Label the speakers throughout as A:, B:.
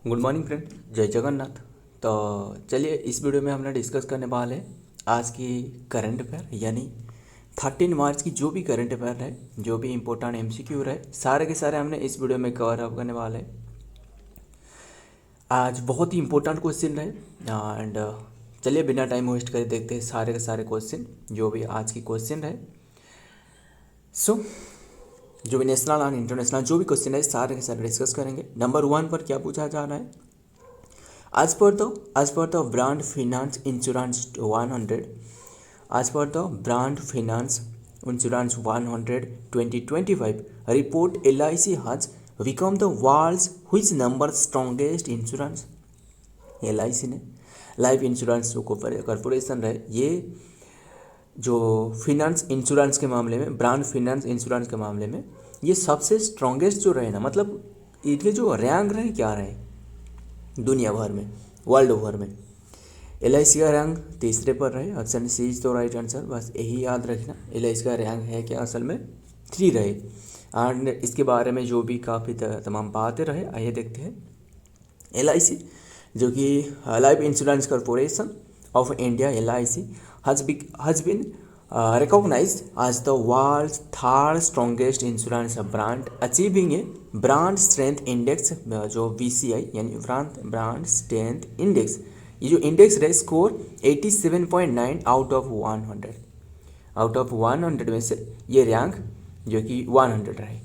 A: Good morning friend, जय जगन्नाथ। तो चलिए इस वीडियो में हमने डिस्कस करने वाले हैं आज की करंट अफेयर यानी 13 मार्च की जो भी करंट अफेयर है, जो भी इम्पोर्टेंट एमसीक्यू रहे, सारे के सारे हमने इस वीडियो में कवर अप करने वाले हैं। आज बहुत ही इंपॉर्टेंट क्वेश्चन रहे एंड चलिए बिना टाइम वेस्ट करे देखते हैं सारे के सारे क्वेश्चन जो भी आज की क्वेश्चन रहे। सो जो भी नेशनल और इंटरनेशनल जो भी क्वेश्चन है सारे के सारे डिस्कस करेंगे। नंबर 1 पर क्या पूछा जा रहा है? As per the brand finance insurance 100, as per the brand finance insurance 100 2025 report, LIC has become the world's which number strongest insurance? LIC ने लाइफ इंश्योरेंस जो कॉरपोरेशन रहे, ये जो फिनेंस इंश्योरेंस के मामले में, ब्रांड फिनेंस इंश्योरेंस के मामले में ये सबसे स्ट्रॉन्गेस्ट जो रहे ना, मतलब इनके जो रैंक रहे क्या रहे दुनिया भर में, वर्ल्ड ओवर में। LIC का रैंक तीसरे पर रहे। ऑप्शन सी इज तो राइट आंसर, बस यही याद रखना। LIC का रैंक है क्या, असल में 3 रहे। एंड इसके बारे में जो भी काफ़ी तमाम बातें रहे, आइए देखते हैं। LIC जो कि life insurance corporation of India, LIC has been recognized as the world's third strongest insurance brand, achieving a brand strength index जो BCI यानी ब्रांड स्ट्रेंथ इंडेक्स, ये जो इंडेक्स रहे score 87.9 out of 100। Out of 100 में से ये rank जो कि 100 रहे।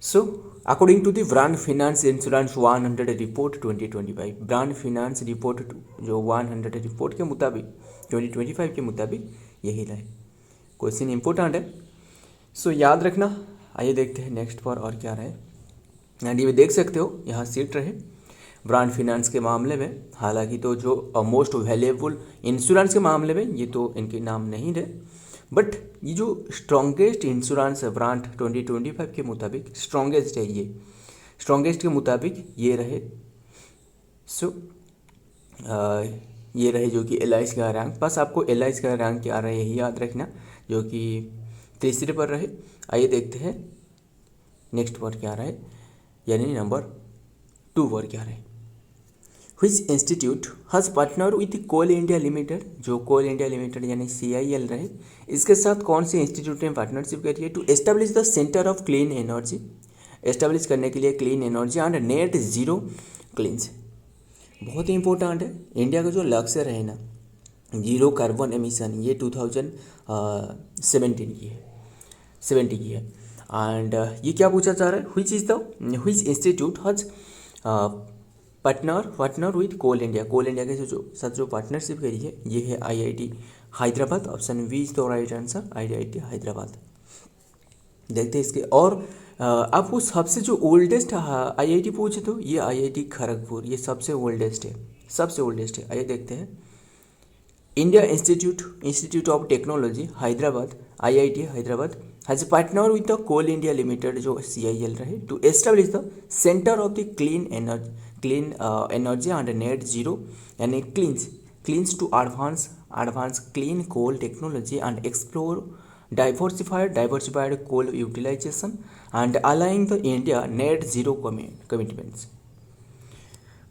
A: So according to the brand finance insurance 100 report 2025, brand finance report जो 100 रिपोर्ट के मुताबिक 2025 के मुताबिक यही रहे। क्वेश्चन इंपॉर्टेंट है, सो याद रखना। आइए देखते हैं नेक्स्ट पर और क्या रहे। एंड ये देख सकते हो यहाँ सीट रहे ब्रांड फिनेंस के मामले में। हालांकि तो जो मोस्ट वैल्यूएबल इंश्योरेंस के मामले में ये तो इनके नाम नहीं रहे, बट ये जो स्ट्रॉन्गेस्ट इंश्योरेंस है ब्रांड 2025 के मुताबिक स्ट्रॉन्गेस्ट है, ये स्ट्रॉन्गेस्ट के मुताबिक ये रहे। सो ये रहे जो कि LIC का रैंक। बस आपको LIC का रैंक क्या रहे यही याद रखना, जो कि तीसरे पर रहे। आइए देखते हैं नेक्स्ट पर क्या रहे, यानी नंबर 2 पर क्या रहे। Which institute has partner with Coal India Limited, जो कोल इंडिया लिमिटेड यानी CIL रहे, इसके साथ कौन से इंस्टीट्यूट ने पार्टनरशिप करी है? To establish the centre of clean energy, establish करने के लिए clean energy and net zero cleans. बहुत ही इंपॉर्टेंट है। इंडिया का जो लक्ष्य रहे ना, जीरो कार्बन एमिशन, ये 2070 की है। एंड ये क्या पूछा जा रहा है? which institute has partner with Coal India, Coal India के जो साथ जो पार्टनरशिप करी है ये है IIT Hyderabad. Option B is the right answer, IIT Hyderabad. देखते हैं इसके। और आपको सबसे जो ओल्डेस्ट IIT पूछे तो ये IIT खड़गपुर, ये सबसे ओल्डेस्ट है, सबसे ओल्डेस्ट है। आइए देखते हैं। India Institute of Technology Hyderabad, IIT Hyderabad has partner with the Coal India Limited जो CIL रहे, to establish the centre of the clean energy and net zero यानी cleans to advance clean coal technology and explore diversified coal utilization and aligning the India net zero commitments।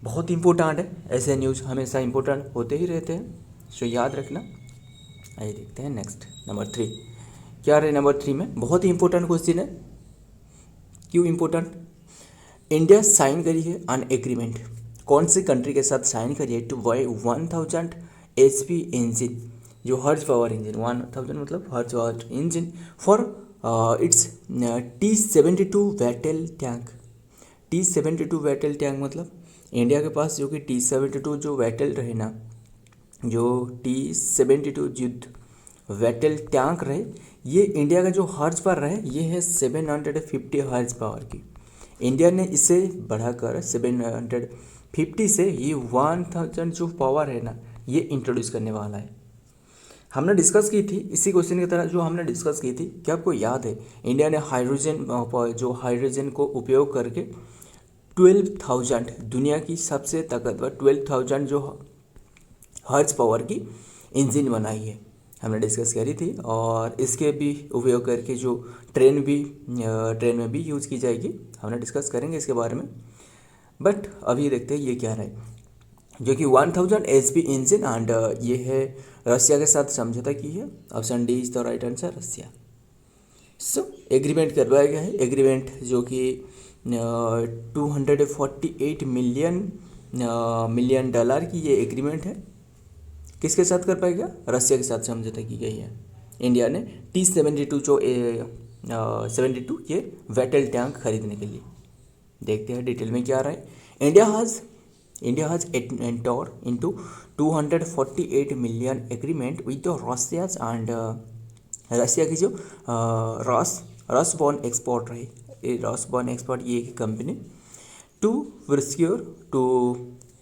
A: बहुत important है, ऐसे news हमेशा important होते ही रहते हैं, सो याद रखना। आइए देखते हैं नेक्स्ट नंबर 3 क्या रहे। नंबर 3 में बहुत ही इंपॉर्टेंट क्वेश्चन है। क्यों इंपॉर्टेंट? इंडिया साइन करी है अन एग्रीमेंट, कौन सी कंट्री के साथ साइन करी है? टू बाई 1000 HP इंजिन, जो हर्ज पावर इंजन, 1000 मतलब हर्ज power engine for its T72 battle tank. T72 battle tank मतलब इंडिया के पास जो कि T72 जो बैटल रहे ना, जो T72 युद्ध बैटल टैंक रहे, ये इंडिया का जो हर्ज पावर रहे ये है 750 हर्ज पावर की। इंडिया ने इसे बढ़ाकर 750 से ये 1000 जो पावर है ना, ये इंट्रोड्यूस करने वाला है। हमने डिस्कस की थी इसी क्वेश्चन की तरह, जो हमने डिस्कस की थी, क्या आपको याद है? इंडिया ने हाइड्रोजन को उपयोग करके 12,000 दुनिया की सबसे ताकतवर 12,000 जो हर्ज पावर की इंजन बनाई है, हमने डिस्कस करी थी। और इसके भी उपयोग करके जो ट्रेन में भी यूज़ की जाएगी, हमने डिस्कस करेंगे इसके बारे में। बट अभी देखते हैं ये क्या रहा है, जो कि 1000 HP इंजन एंड ये है रसिया के साथ समझौता की है। Option D is the right answer, Russia. So agreement करवाया गया है, एग्रीमेंट जो कि 248 मिलियन डॉलर की ये एग्रीमेंट है। किसके साथ कर पाएगा, रसिया के साथ समझौता की गई है। इंडिया ने T-72 जो 72 ये वेटल टैंक खरीदने के लिए। देखते हैं डिटेल में क्या आ रहा है। India has enter into 248 million agreement with the Russia and Russia की जो रॉसबॉर्न एक्सपोर्ट रही, रॉसबॉर्न एक्सपोर्ट ये एक company to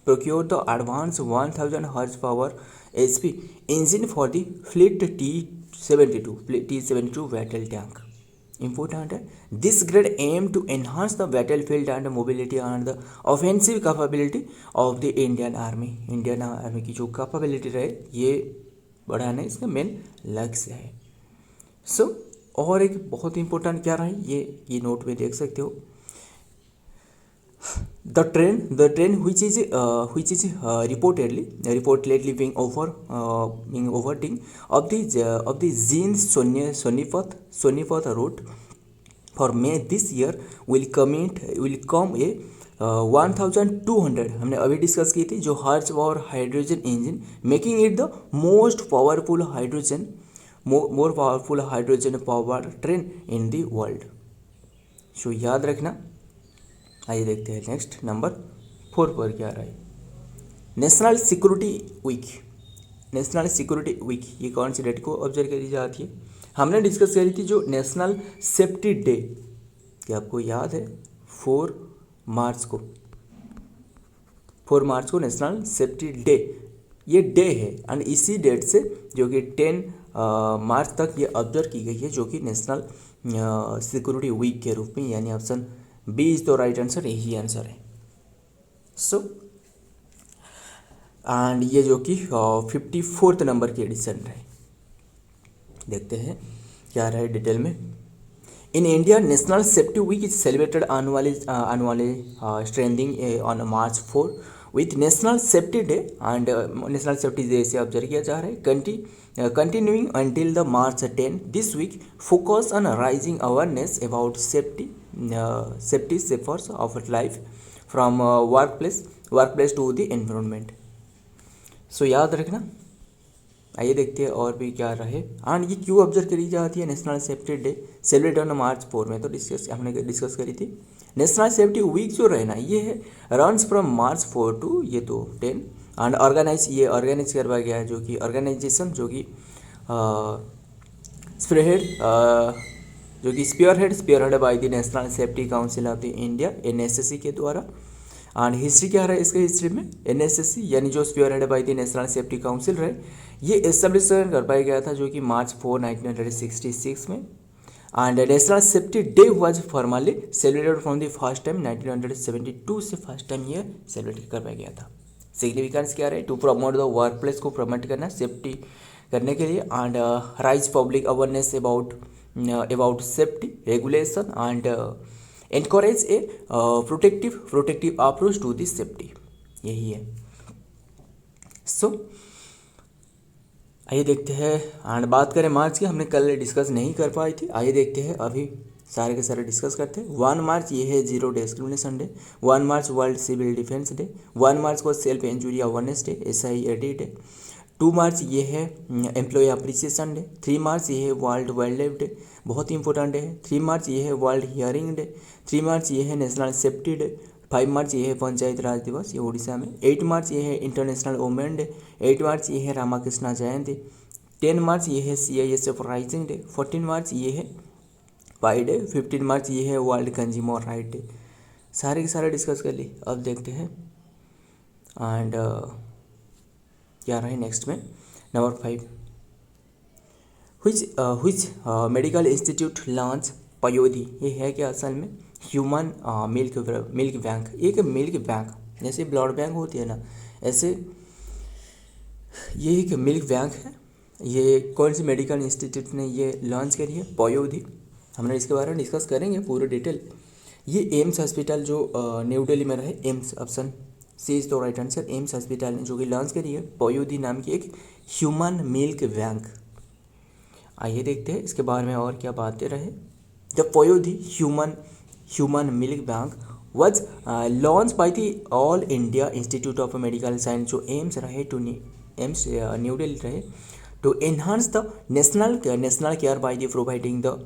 A: procure the advanced 1000 horsepower HP engine for the fleet T-72 battle tank. Important है, this grade aim to enhance the battlefield and mobility and the offensive capability of the Indian Army. Indian army की जो capability रहे ये बढ़ाना इसका main लक्ष्य है। सो और एक बहुत इंपॉर्टेंट क्या रहा है ये नोट में देख सकते हो। The train which is reportedly being overtaken of the Jean Sonipat route for May this year will come a 1200 हमने अभी डिस्कस की थी जो horse power hydrogen engine, making it the most powerful hydrogen power train in the world. So याद रखना। आइए देखते हैं नेक्स्ट नंबर 4 पर क्या रहा है। नेशनल सिक्योरिटी वीक ये कौन सी डेट को ऑब्जर्व करी जाती है, हमने डिस्कस करी थी जो नेशनल सेफ्टी डे, क्या आपको याद है 4 मार्च को नेशनल सेफ्टी डे ये डे है। एंड इसी डेट से जो कि 10 मार्च तक ये ऑब्जर्व की गई है जो कि नेशनल सिक्योरिटी वीक के रूप में, यानी option B is the right answer, यही आंसर है। सो एंड ये जो कि 54th नंबर की एडिशन है। देखते हैं क्या रहा है डिटेल में। In India national safety week is celebrated annually starting on March 4 with national safety day and national safety day से ऑब्जर्व किया जा रहा है continuing until the March 10. This week focus on raising awareness about safety sectors of life from workplace to the environment. So याद रखना। आइए देखते हैं और भी क्या रहे एंड ये क्यों ऑब्जर्व करी जाती है national safety day celebrate on March 4 में, तो हमने डिस्कस करी थी। नेशनल सेफ्टी वीक जो रहे ना ये है रन्स फ्रॉम March 4 टू ये तो 10 एंड ऑर्गेनाइज करवाया गया है जो कि ऑर्गेनाइजेशन जो कि spearhead by the national safety council of the India NSSC के द्वारा। एंड हिस्ट्री क्या रहा है इसके हिस्ट्री में, NSSC यानी जो spearhead by the national safety council रहे ये एस्टेब्लिश कर पाया गया था जो कि March 4 1966 में। And national safety day was formally celebrated from the first time 1972 से फर्स्ट टाइम ये सेलिब्रेट करवाया गया था। सिग्निफिकेंस क्या रहे, to promote the work place को प्रमोट करना सेफ्टी करने के लिए and raise public awareness about safety regulation and encourage a protective approach to this safety, यही है। सो आइए देखते हैं एंड बात करें मार्च की, हमने कल डिस्कस नहीं कर पाई थी। आइए देखते हैं अभी सारे के सारे डिस्कस करते हैं। 1 मार्च ये है जीरो डिस्क्रिमिनेशन डे, 1 मार्च वर्ल्ड सिविल डिफेंस डे, 1 मार्च को self injury awareness day SIAD day, 2 मार्च ये है एम्प्लॉय अप्रिसिएशन डे, 3 मार्च ये है वर्ल्ड वाइल्ड लाइफ डे, बहुत इंपॉर्टेंट डे है। 3 मार्च ये है वर्ल्ड हियरिंग डे, 3 मार्च ये है नेशनल सेफ्टी डे, 5 मार्च ये है पंचायत राज दिवस ये उड़ीसा में, 8 मार्च ये है इंटरनेशनल वुमेन डे, 8 मार्च ये है रामाकृष्णा जयंती, 10 मार्च ये है CISF राइजिंग डे, 14 मार्च ये है पाई डे, 15 मार्च ये है वर्ल्ड कंज्यूमर राइट डे। सारे के सारे डिस्कस कर ली। अब देखते हैं एंड क्या रहे नेक्स्ट में number 5, which medical institute launch Payodhi, ये है क्या असल में ह्यूमन मिल्क बैंक, एक मिल्क बैंक जैसे ब्लड बैंक होती है ना ऐसे ये एक मिल्क बैंक है। ये कौन सी मेडिकल इंस्टीट्यूट ने ये लॉन्च करी है, पयोधी। हमने इसके बारे में डिस्कस करेंगे पूरे डिटेल। ये एम्स हॉस्पिटल जो न्यू दिल्ली में रहे, AIIMS option C is the right answer. AIIMS hospital ने जो कि लॉन्च करी है पोयोदी नाम की एक ह्यूमन मिल्क बैंक। आइए देखते हैं इसके बारे में और क्या बातें रहे। The Payodhi human milk bank was launch by the All India Institute of Medical Science, जो एम्स रहे टू एम्स न्यू दिल्ली रहे, to enhance the national care by the providing the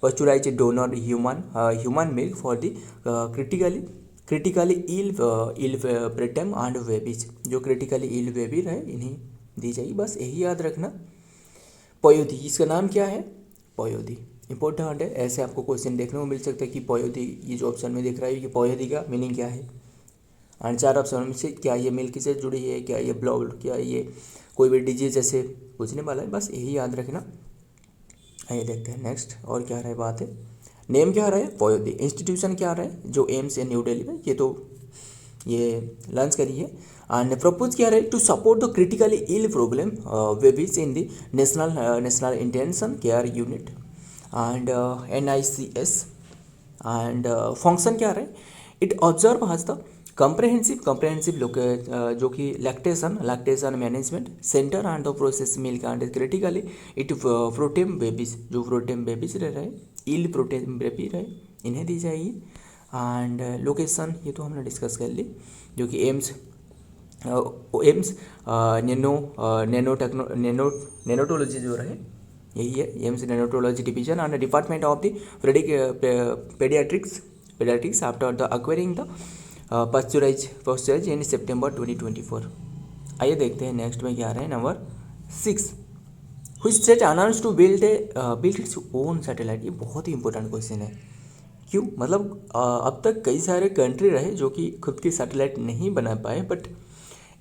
A: pasteurized donor human milk for the critically ill preterm and babies, जो critically ill baby रहे इन्हें दी जाएगी। बस यही याद रखना। पोयोदी, इसका नाम क्या है? पोयोदी इंपॉर्टेंट है, ऐसे आपको क्वेश्चन देखने को मिल सकता है कि पोयोदी, ये जो ऑप्शन में दिख रहा है कि पोयोदी का मीनिंग क्या है। एंड 4 ऑप्शन में से क्या ये मिल्क से जुड़ी है, क्या ये ब्लड, क्या ये कोई भी डिजीज जैसे पूछने वाला है, बस यही याद रखना। आइए देखते हैं नेक्स्ट और क्या रहे बात है। नेम क्या रहा है? पोयोदी। इंस्टीट्यूशन क्या रहा है? जो एम्स है न्यू दिल्ली में, ये लॉन्च करी है। एंड प्रपोज क्या रहे? To support the critically ill problem babies in the national intention care unit and NICS। And function क्या रहे? It observe has the comprehensive जो कि lactation management centre and the process milk and critically it protein babies, जो protein babies रह रहे, इल protein baby रहे, इन्हें दी जाएगी। एंड लोकेशन ये तो हमने डिस्कस कर ली, जो कि एम्स नेनोटोलॉजी जो रहे यही है, AIIMS neonatology division and department of the paediatrics after the acquiring the pasteurise in September 2024। आइए देखते हैं नेक्स्ट में क्या रहे। Number 6, which state announce to build its own satellite. ये बहुत ही इंपॉर्टेंट क्वेश्चन है। क्यों? मतलब अब तक कई सारे कंट्री रहे जो कि खुद की सैटेलाइट नहीं बना पाए, बट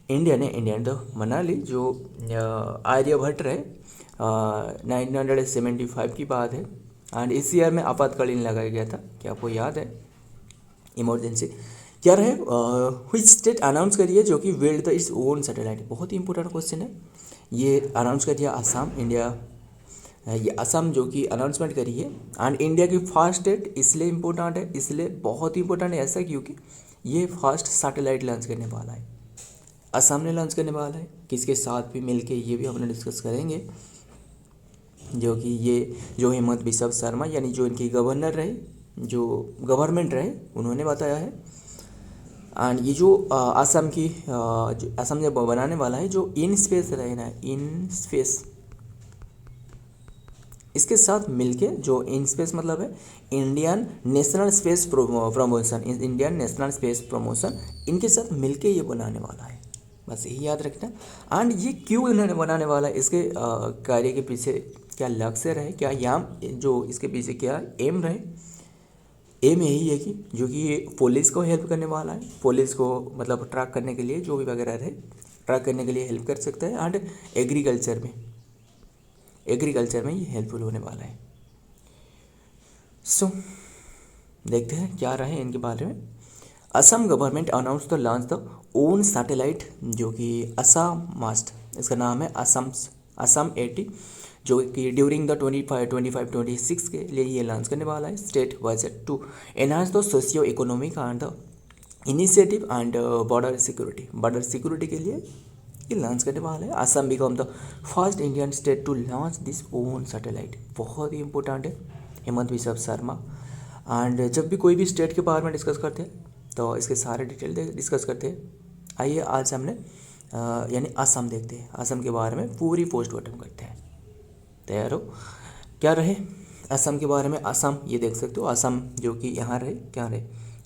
A: इंडिया ने तो बना ली। जो आर्यभट्ट रहे 1975 की बात है, एंड इस ईयर में आपातकालीन लगाया गया था, क्या आपको याद है? इमरजेंसी क्या रहे? व्हिच स्टेट अनाउंस करिए जो कि build the it's own satellite. बहुत ही इंपॉर्टेंट क्वेश्चन है। ये अनाउंस करिए असम, ये असम जो कि अनाउंसमेंट करी है। एंड इंडिया की फर्स्ट स्टेट इसलिए इम्पोर्टेंट है, इसलिए बहुत ही इंपॉर्टेंट है ऐसा क्योंकि ये फर्स्ट सैटेलाइट लॉन्च करने वाला है, असम ने लॉन्च करने वाला है। किसके साथ भी मिलके, ये भी हम डिस्कस करेंगे। जो कि ये जो हेमंत बिस्वा शर्मा यानी जो इनके गवर्नर रहे, जो गवर्नमेंट रहे, उन्होंने बताया है। एंड ये जो असम ने बनाने वाला है, जो इन स्पेस रहेगा, इन स्पेस, इसके साथ मिलके, जो इन स्पेस मतलब है इंडियन नेशनल स्पेस प्रमोशन, इनके साथ मिलके ये बनाने वाला है, बस यही याद रखना। एंड ये क्यों इन्होंने बनाने वाला है, इसके कार्य के पीछे क्या लक्ष्य रहे, क्या याम, जो इसके पीछे क्या एम रहे। एम यही है कि जो कि पुलिस को हेल्प करने वाला है, पुलिस को मतलब ट्रैक करने के लिए, जो भी वगैरह रहे ट्रैक करने के लिए हेल्प कर सकता है। एंड एग्रीकल्चर में ये हेल्पफुल होने वाला है। सो देखते हैं क्या रहे इनके बारे में। Assam government announce the launch the own satellite, जो कि असम मास्ट, इसका नाम है असम 80, जो कि ड्यूरिंग द 25-26 के लिए ये लॉन्च करने वाला है। State budget to enhance the socio economic and the initiative and border security के लिए ये लॉन्च करने वाला है। Assam become the first Indian state to launch this own satellite. बहुत ही इंपॉर्टेंट है, हेमंत बिस्वा शर्मा। एंड जब भी कोई भी स्टेट के बारे में डिस्कस करते हैं तो इसके सारे डिटेल डिस्कस करते हैं। आइए आज हमने यानी असम देखते हैं, असम के बारे में पूरी पोस्टमार्टम करते हैं। तैयार हो? क्या रहे असम के बारे में? असम ये देख सकते हो, असम जो कि यहाँ रहे, क्या रहे,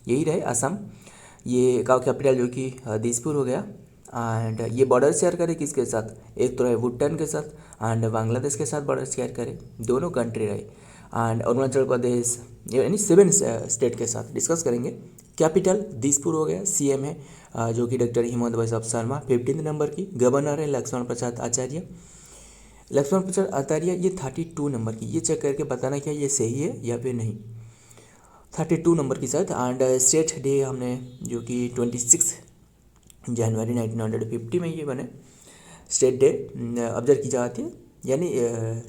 A: यही रहे असम। ये का कैपिटल जो कि दिसपुर हो गया। एंड ये बॉर्डर शेयर करे किसके साथ? एक तो रहे भूटान के साथ एंड बांग्लादेश के साथ बॉर्डर शेयर करे, दोनों कंट्री रहे। एंड अरुणाचल प्रदेश यानी 7 स्टेट के साथ डिस्कस करेंगे। कैपिटल दिसपुर हो गया। CM है जो कि डॉक्टर हिमंत बिस्वा शर्मा। 15 नंबर की गवर्नर है लक्ष्मण प्रसाद आचार्य। ये 32 नंबर की, ये चेक करके बताना क्या ये सही है या फिर नहीं। 32 नंबर की शायद। एंड स्टेट डे हमने जो कि 26 जनवरी 1950 में ये बने स्टेट डे ऑब्जर्व की जाती है, यानी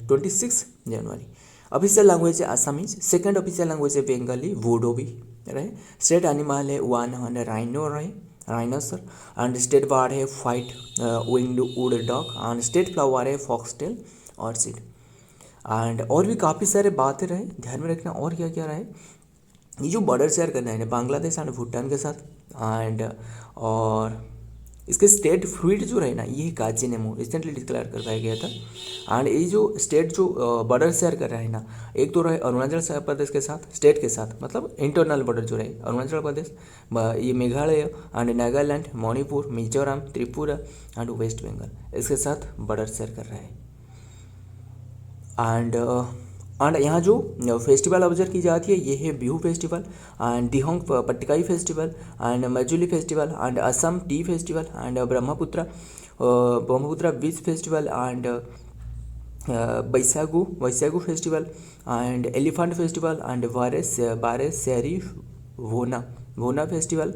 A: 26 जनवरी। ऑफिशियल लैंग्वेज है आसामीज, सेकंड ऑफिशियल लैंग्वेज है बंगाली, वोडो भी रहे। स्टेट एनिमल है वन है राइनो रहे, राइनोसर। एंड स्टेट बर्ड है white winged wood dog. And state flower है फॉक्सटेल ऑर्चिड। एंड और भी काफ़ी सारे बातें रहे, ध्यान में रखना। और क्या क्या रहे, ये जो बॉर्डर शेयर करना है बांग्लादेश एंड भूटान के साथ। एंड और इसके स्टेट फ्रूट जो रहे ना, ये काजी नेमो रिसेंटली डिक्लेयर करवाया गया था। एंड ये जो स्टेट जो बॉर्डर शेयर कर रहा है ना, एक तो रहे अरुणाचल प्रदेश के साथ, स्टेट के साथ, मतलब इंटरनल बॉर्डर जो रहे अरुणाचल प्रदेश, ये मेघालय एंड नागालैंड, मणिपुर, मिजोरम, त्रिपुरा एंड वेस्ट बंगाल, इसके साथ बॉर्डर शेयर कर रहा है। एंड यहाँ जो फेस्टिवल ऑब्जर्व की जाती है ये है Bihu festival and Dehing Patkai festival and Majuli festival and Assam tea festival and Brahmaputra beach festival and Baisagu festival and elephant festival and Bare Sahariya वोना festival.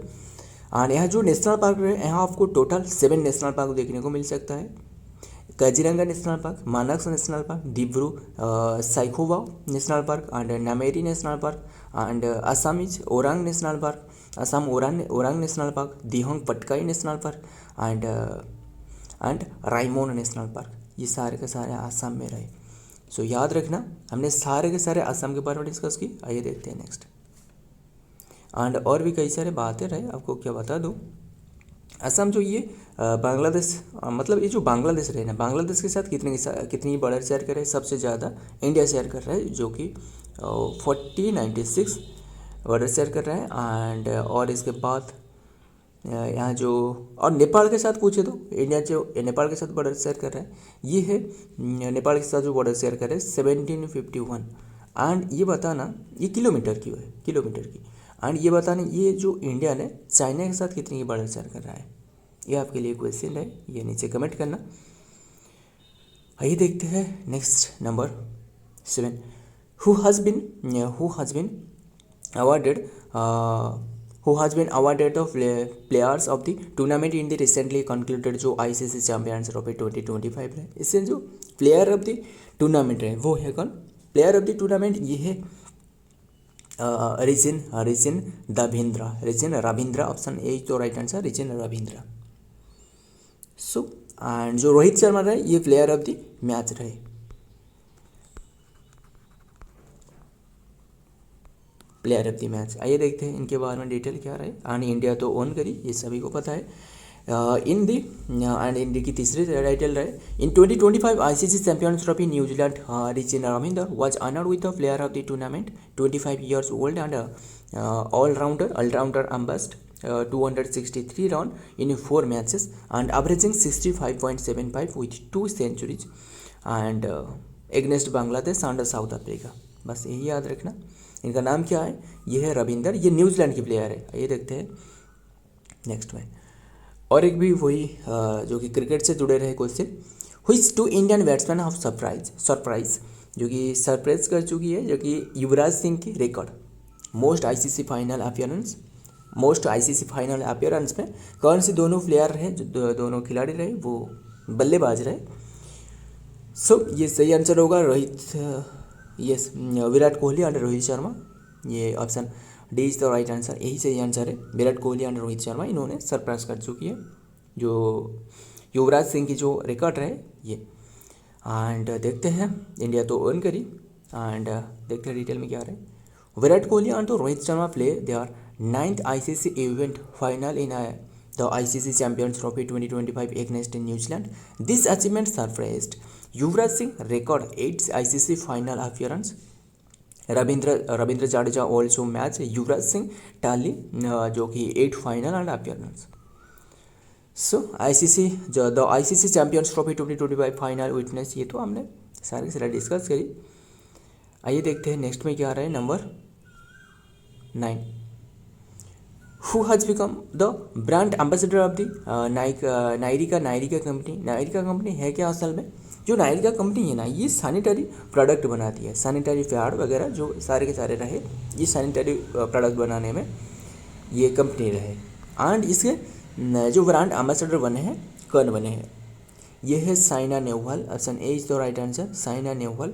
A: And यहाँ जो नेशनल पार्क है, यहाँ आपको टोटल 7 नेशनल पार्क देखने को मिल सकता है। Kaziranga national park, Manas national park, Dibru Saikhowa national park and Nameri national park and Assamese Orang national park, Assam Orang national park, Dehing Patkai national park and Raimona national park. ये सारे के सारे आसाम में रहे। सो याद रखना, हमने सारे के सारे आसाम के बारे में डिस्कस की। आइए देखते हैं नेक्स्ट। एंड और भी कई सारे बातें रहे, आपको क्या बता दूँ, असम जो ये बांग्लादेश, मतलब ये जो बांग्लादेश रहे ना, बांग्लादेश के साथ कितनी बॉर्डर शेयर कर रहे हैं, सबसे ज़्यादा इंडिया शेयर कर रहा है, जो कि 4096 बॉर्डर शेयर कर रहा है। एंड और इसके बाद यहाँ जो और नेपाल के साथ पूछे तो इंडिया जो नेपाल के साथ बॉर्डर शेयर कर रहा है, ये है नेपाल के साथ जो बॉर्डर शेयर कर रहे हैं 1751। एंड ये बताना ये किलोमीटर की है, किलोमीटर की। एंड ये बताना ये जो इंडिया ने चाइना के साथ कितनी बॉर्डर शेयर कर रहा है, ये आपके लिए क्वेश्चन है, ये नीचे कमेंट करना। आइए देखते हैं next number 7। Who has been awarded the players of the tournament in the recently concluded जो आईसीसी चैंपियंस ट्रॉफी 2025 है। इससे जो प्लेयर ऑफ द टूर्नामेंट है वो है कौन, प्लेयर ऑफ द टूर्नामेंट ये है रिजिन रविंद्रा, ऑप्शन ए तो right answer, resin Ravindra. So and जो रोहित शर्मा रहे ये प्लेयर ऑफ द मैच रहे। प्लेयर ऑफ द मैच, आइए देखते हैं इनके बारे में डिटेल क्या रहे। एंड इंडिया तो ओन करी, ये सभी को पता है। इंडिया की तीसरी टाइटल रहे in 2025 ICC champions Trophy New Zealand, Rachin Ravindra was honoured with the player of the tournament, 25 years old and all-rounder ambassador 263 run in 4 matches and averaging 65.75 with 2 centuries and against Bangladesh and south Africa. बस यही याद रखना। इनका नाम क्या है, ये है रविंदर, ये न्यूजीलैंड की प्लेयर है। ये देखते हैं नेक्स्ट में। और एक भी वही जो कि क्रिकेट से जुड़े रहे question, which 2 Indian batsman of surprise जो कि सरप्राइज कर चुकी है, जो कि युवराज सिंह की record most ICC final appearance में कौन से दोनों प्लेयर रहे, जो दोनों खिलाड़ी रहे वो बल्लेबाज रहे। सो ये सही आंसर होगा विराट कोहली एंड रोहित शर्मा। ये option D is the right answer, यही सही आंसर है। विराट कोहली एंड रोहित शर्मा इन्होंने सरप्राइज कर चुकी है जो युवराज सिंह की जो रिकॉर्ड रहे ये। एंड देखते हैं, इंडिया तो अर्न करी। एंड देखते हैं डिटेल में क्या रहे। Virat Kohli and Rohit Sharma play their 9th ICC event final in the ICC champions trophy 2025 against New Zealand. This achievement surprised Yuvraj Singh record 8 ICC final appearance. Ravindra Jadeja also match Yuvraj Singh tally जो कि 8 final and appearance. So the ICC champions trophy 2025 फाइनल विटनेस, ये तो हमने सारे discuss करी। आइए देखते हैं नेक्स्ट में क्या रहा है number 9। Who has become the brand ambassador of the नायरिका कंपनी है क्या असल में? जो नायरिका कंपनी है ना, ये सैनिटरी प्रोडक्ट बनाती है, सैनिटरी पैड वगैरह जो सारे के सारे रहे, ये सैनिटरी प्रोडक्ट बनाने में ये कंपनी रहे। एंड इसके जो ब्रांड एम्बेसडर बने हैं, कौन बने हैं? ये है Saina Nehwal, option A is the right answer, Saina Nehwal.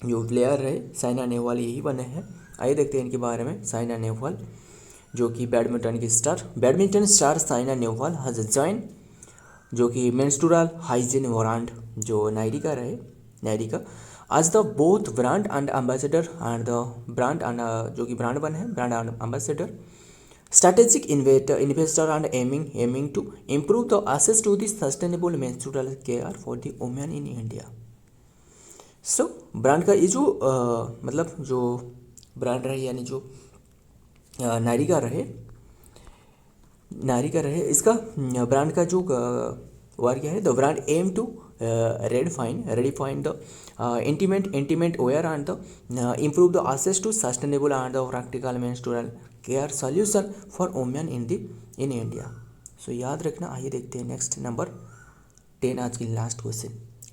A: जो प्लेयर रहे साइना नेहवाल यही बने हैं। आइए देखते हैं इनके बारे में। साइना नेहवाल जो कि badminton star Saina Nehwal has join जो कि मेंस्ट्रुअल हाइजीन ब्रांड जो नायरिका रहे, नायरिका आज the both brand and ambassador and the brand and जो कि ब्रांड बने हैं, brand and ambassador, strategic investor and aiming to improve the access to the sustainable menstrual care for the women in India। So brand का ये जो मतलब जो brand रहे यानी जो नायरिका रहे इसका ब्रांड का जो वर्ड क्या है, the brand aim to redefine the intimate wear and the improve the access to sustainable and the practical menstrual care solution for women in India। सो याद रखना। आइए देखते हैं नेक्स्ट नंबर 10 आज की last question.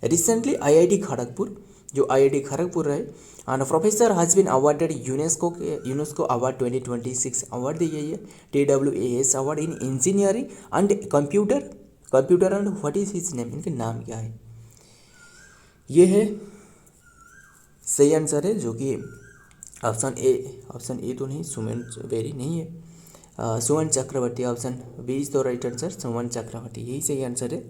A: Recently IIT Kharagpur जो IIT Kharagpur रहे and professor has been awarded UNESCO award 2026 award दी गई है, TWAS award in engineering and computer and what is his name, इनके नाम क्या है। ये है सही आंसर है जो कि ऑप्शन ए तो नहीं, सुमन बेरी नहीं है, Suman Chakraborty, option B is the right answer, Suman Chakraborty यही सही आंसर है।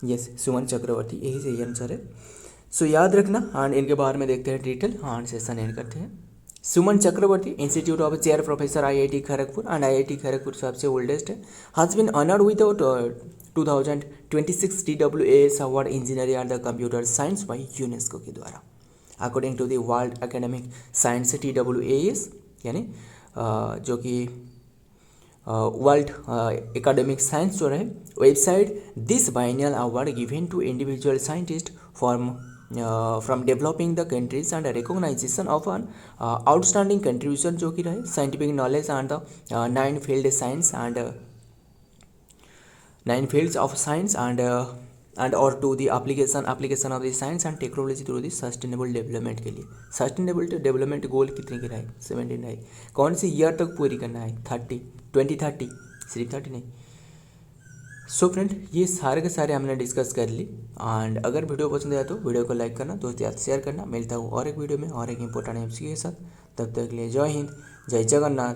A: यस, सुमन चक्रवर्ती यही सही आंसर है। सो याद रखना एंड इनके बारे में देखते हैं डिटेल एंड सेशन एंड करते हैं। Suman Chakraborty institute of chair professor IIT Kharagpur and IIT Kharagpur सबसे ओल्डेस्ट है, has been honoured with 2026 TWAS award engineering and the computer science by UNESCO के द्वारा। According to the world academic science TWAS यानी जो कि world academic science जो रहे website, this biennial award given to individual scientist from developing the countries and recognisation of an outstanding contribution जो कि रहे scientific knowledge and the 9 field science and 9 fields of science and or to the application of the science and technology through the sustainable development के लिए। Sustainable development goal कितने की रहे 17 है, कौन सी ईयर तक पूरी करना है 2030, सिर्फ 30 नहीं। सो फ्रेंड ये सारे के सारे हमने डिस्कस कर ली एंड अगर वीडियो पसंद आया तो वीडियो को लाइक करना, दोस्तों याद शेयर करना। मिलता हूँ और एक वीडियो में और एक इंपॉर्टेंट एमसीक्यू के साथ, तब तक के लिए जय हिंद, जय जगन्नाथ।